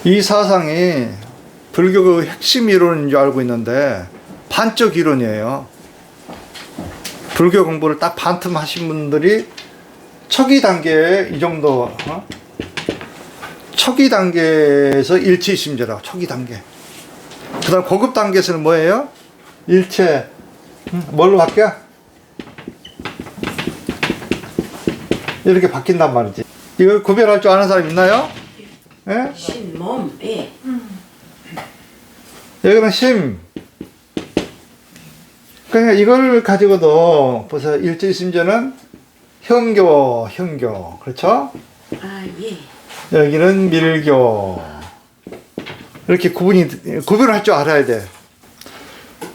이 사상이 불교의 핵심 이론인 줄 알고 있는데 반적 이론이에요. 불교 공부를 딱 반틈 하신 분들이 초기 단계에 이 정도, 초기 단계에서 일체심제라고, 초기 단계. 그 다음 고급 단계에서는 뭐예요? 일체, 뭘로 바뀌어? 이렇게 바뀐단 말이지. 이걸 구별할 줄 아는 사람 있나요? 예? 신, 몸, 예. 여기는 심. 그러니까 이걸 가지고도 벌써 일제심제는 현교. 그렇죠? 아, 예. 여기는 밀교. 이렇게 구별을 할 줄 알아야 돼.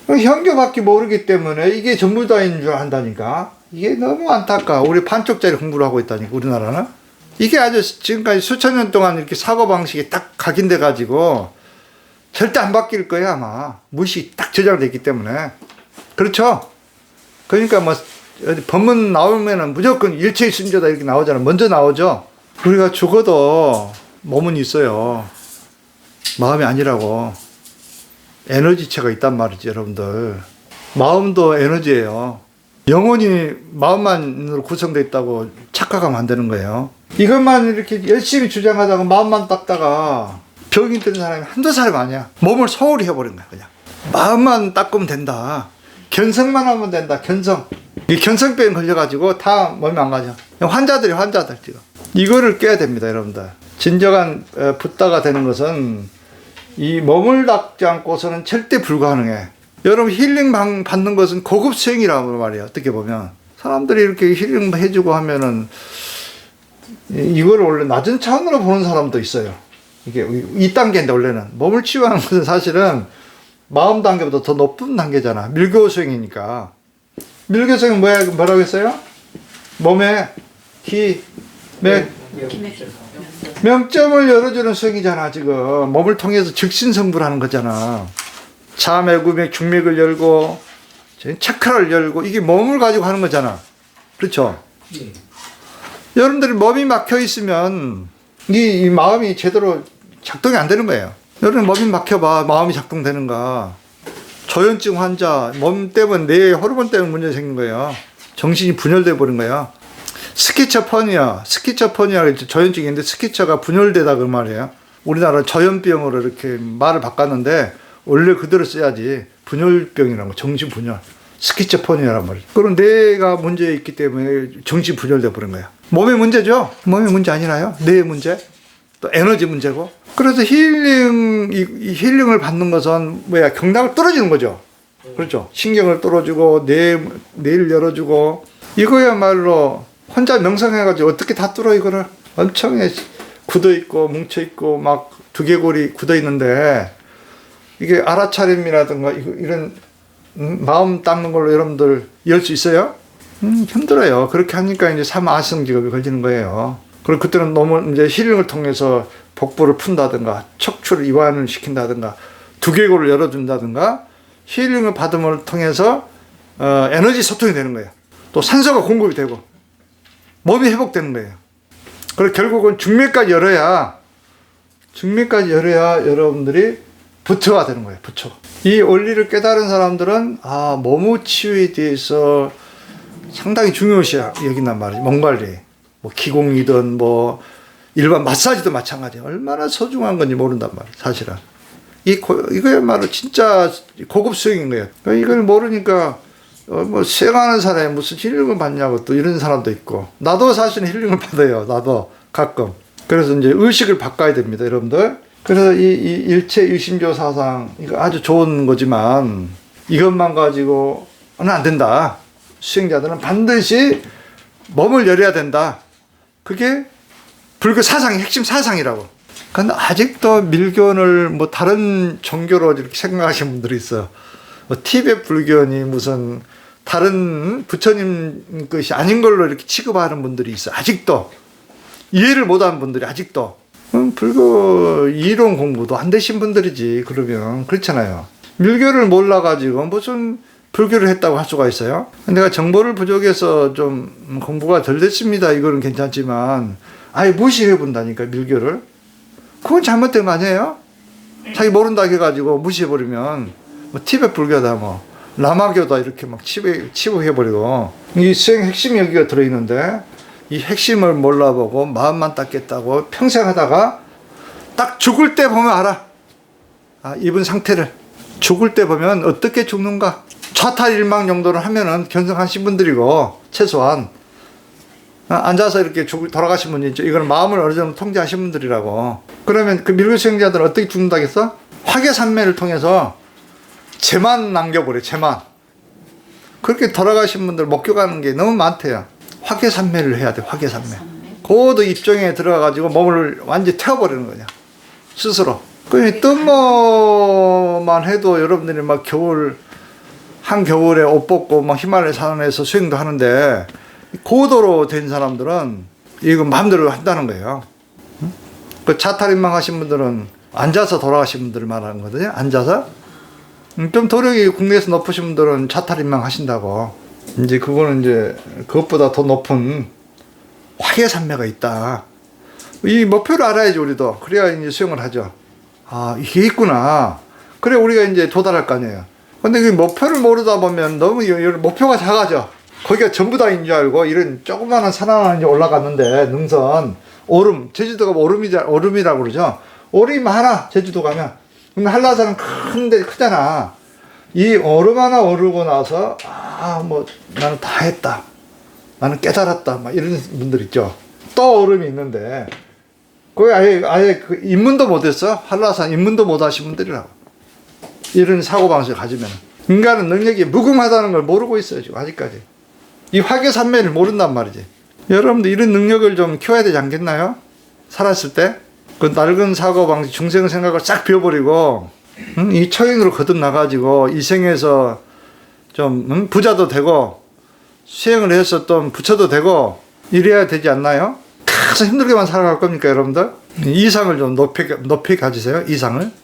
현교밖에 모르기 때문에 이게 전부 다인 줄 안다니까. 이게 너무 안타까워. 우리 반쪽짜리 공부를 하고 있다니까, 우리나라는. 이게 아주 지금까지 수천 년 동안 이렇게 사고방식이 딱 각인돼 가지고 절대 안 바뀔 거야, 아마. 무식이 딱 저장됐기 때문에. 그렇죠? 그러니까 뭐, 어디 법문 나오면은 무조건 일체심제다 이렇게 나오잖아. 먼저 나오죠? 우리가 죽어도 몸은 있어요. 마음이 아니라고. 에너지체가 있단 말이지, 여러분들. 마음도 에너지예요. 영혼이 마음만으로 구성되어 있다고 착각하면 안 되는 거예요. 이것만 이렇게 열심히 주장하다가 마음만 닦다가 병이 드는 사람이 한두 사람 아니야. 몸을 소홀히 해버린 거야, 그냥. 마음만 닦으면 된다. 견성만 하면 된다, 견성. 이 견성병 걸려가지고 다 몸이 안 가죠. 환자들 지금. 이거를 깨야 됩니다, 여러분들. 진정한 붓다가 되는 것은 이 몸을 닦지 않고서는 절대 불가능해. 여러분 힐링 받는 것은 고급 수행이라고 말이에요. 어떻게 보면 사람들이 이렇게 힐링 해주고 하면은 이걸 원래 낮은 차원으로 보는 사람도 있어요. 이게 2단계인데 원래는 몸을 치유하는 것은 사실은 마음 단계보다 더 높은 단계잖아. 밀교 수행이니까. 밀교 수행은 뭐라고 했어요? 몸에 기, 맥, 명점을 열어주는 수행이잖아. 지금 몸을 통해서 즉신성불하는 거잖아. 자매구맥, 중맥을 열고 차크라를 열고 이게 몸을 가지고 하는 거잖아. 그렇죠? 예. 여러분들이 몸이 막혀 있으면 이 마음이 제대로 작동이 안 되는 거예요. 여러분 몸이 막혀봐. 마음이 작동되는가. 조현증 환자 몸 때문에 뇌 호르몬 때문에 문제 생긴 거예요. 정신이 분열돼 버린 거예요. 스키처퍼니아 조현증이 있는데 스키처가 분열되다 그 말이에요. 우리나라 조현병으로 이렇게 말을 바꿨는데 원래 그대로 써야지. 분열병이라는 거, 정신분열. 스키처퍼니아란 말이에요. 그럼 뇌가 문제 있기 때문에 정신분열돼 버린 거야. 몸의 문제죠? 몸의 문제 아니라요? 뇌의 문제? 또 에너지 문제고. 그래서 이 힐링을 받는 것은 경락을 뚫어주는 거죠. 그렇죠? 신경을 뚫어주고, 뇌를 열어주고, 이거야말로 혼자 명상해가지고 어떻게 다 뚫어, 이거를. 엄청 굳어있고, 뭉쳐있고, 막 두개골이 굳어있는데, 이게 알아차림이라든가 이런 마음 닦는 걸로 여러분들 열 수 있어요? 힘들어요. 그렇게 하니까 이제 삼아성직업이 걸리는 거예요. 그리고 그때는 너무 이제 힐링을 통해서 복부를 푼다든가 척추를 이완을 시킨다든가 두개골을 열어준다든가 힐링을 받음을 통해서 에너지 소통이 되는 거예요. 또 산소가 공급이 되고 몸이 회복되는 거예요. 그리고 결국은 중맥까지 열어야 여러분들이 부처가 되는 거예요. 부처. 이 원리를 깨달은 사람들은 몸의 치유에 대해서 상당히 중요시 여긴단 말이죠. 몸 관리. 뭐 기공이든 뭐 일반 마사지도 마찬가지예요. 얼마나 소중한 건지 모른단 말이에요. 사실은. 이거야말로 진짜 고급 수행인 거예요. 이걸 모르니까 뭐 수행하는 사람이 무슨 힐링을 받냐고 또 이런 사람도 있고. 나도 사실은 힐링을 받아요. 나도 가끔. 그래서 이제 의식을 바꿔야 됩니다. 여러분들. 그래서 이 일체 유심조 사상 이거 아주 좋은 거지만 이것만 가지고는 안 된다. 수행자들은 반드시 몸을 열어야 된다. 그게 불교 사상의 핵심 사상이라고. 근데 아직도 밀교를 뭐 다른 종교로 이렇게 생각하시는 분들이 있어요. 뭐 티베트 불교니 무슨 다른 부처님 것이 아닌 걸로 이렇게 취급하는 분들이 있어요. 아직도 이해를 못하는 분들이 아직도. 불교 이론 공부도 안 되신 분들이지. 그러면 그렇잖아요. 밀교를 몰라가지고 무슨 불교를 했다고 할 수가 있어요? 내가 정보를 부족해서 좀 공부가 덜 됐습니다. 이거는 괜찮지만 아예 무시해 본다니까 밀교를. 그건 잘못된 거 아니에요? 자기 모른다 해가지고 무시해버리면 뭐 티베트 불교다 뭐 라마교다 이렇게 막 치부해버리고 이 수행 핵심이 여기가 들어있는데 이 핵심을 몰라보고 마음만 닦겠다고 평생 하다가 딱 죽을 때 보면 알아. 아, 이분 상태를 죽을 때 보면 어떻게 죽는가. 좌탈일망 정도를 하면은 견성하신 분들이고 최소한 앉아서 이렇게 돌아가신 분이 있죠. 이거는 마음을 어느 정도 통제하신 분들이라고. 그러면 그 밀교 수행자들은 어떻게 죽는다겠어? 화계산매를 통해서 재만 남겨버려. 재만. 그렇게 돌아가신 분들 목격하는 게 너무 많대요. 화계산매를 해야 돼. 화계산매. 고도 입정에 들어가가지고 몸을 완전히 태워버리는 거냐. 스스로. 그 뜸모만 해도 여러분들이 막 한겨울에 옷 벗고 막 히말라야 산에서 수행도 하는데 고도로 된 사람들은 이거 마음대로 한다는 거예요. 응? 그 자탈인망 하신 분들은 앉아서 돌아가신 분들을 말하는 거거든요. 앉아서. 좀 도력이 국내에서 높으신 분들은 자탈인망 하신다고. 이제 그거는 이제 그것보다 더 높은 화계산매가 있다. 이 목표를 알아야지 우리도. 그래야 이제 수행을 하죠. 아, 이게 있구나. 그래 우리가 이제 도달할 거 아니에요. 근데 그 목표를 모르다 보면 너무 목표가 작아져. 거기가 전부 다인 줄 알고 이런 조그마한 산 하나 이제 올라갔는데 능선 오름 제주도가 오름이라고 그러죠. 오름이 많아 제주도 가면. 근데 한라산은 큰데 크잖아. 이 오름 하나 오르고 나서 뭐 나는 다 했다. 나는 깨달았다. 막 이런 분들 있죠. 또 오름이 있는데 거기 아예 그 입문도 못했어. 한라산 입문도 못하신 분들이라고. 이런 사고방식을 가지면 인간은 능력이 무궁하다는 걸 모르고 있어요 지금 아직까지. 이 화계산매를 모른단 말이지. 여러분들 이런 능력을 좀 키워야 되지 않겠나요? 살았을 때 그 낡은 사고방식 중생 생각을 싹 비워버리고 이 처인으로 거듭나가지고 이 생에서 좀 부자도 되고 수행을 해서 또 부처도 되고 이래야 되지 않나요? 계속 힘들게만 살아갈 겁니까 여러분들? 이상을 좀 높이 가지세요. 이상을.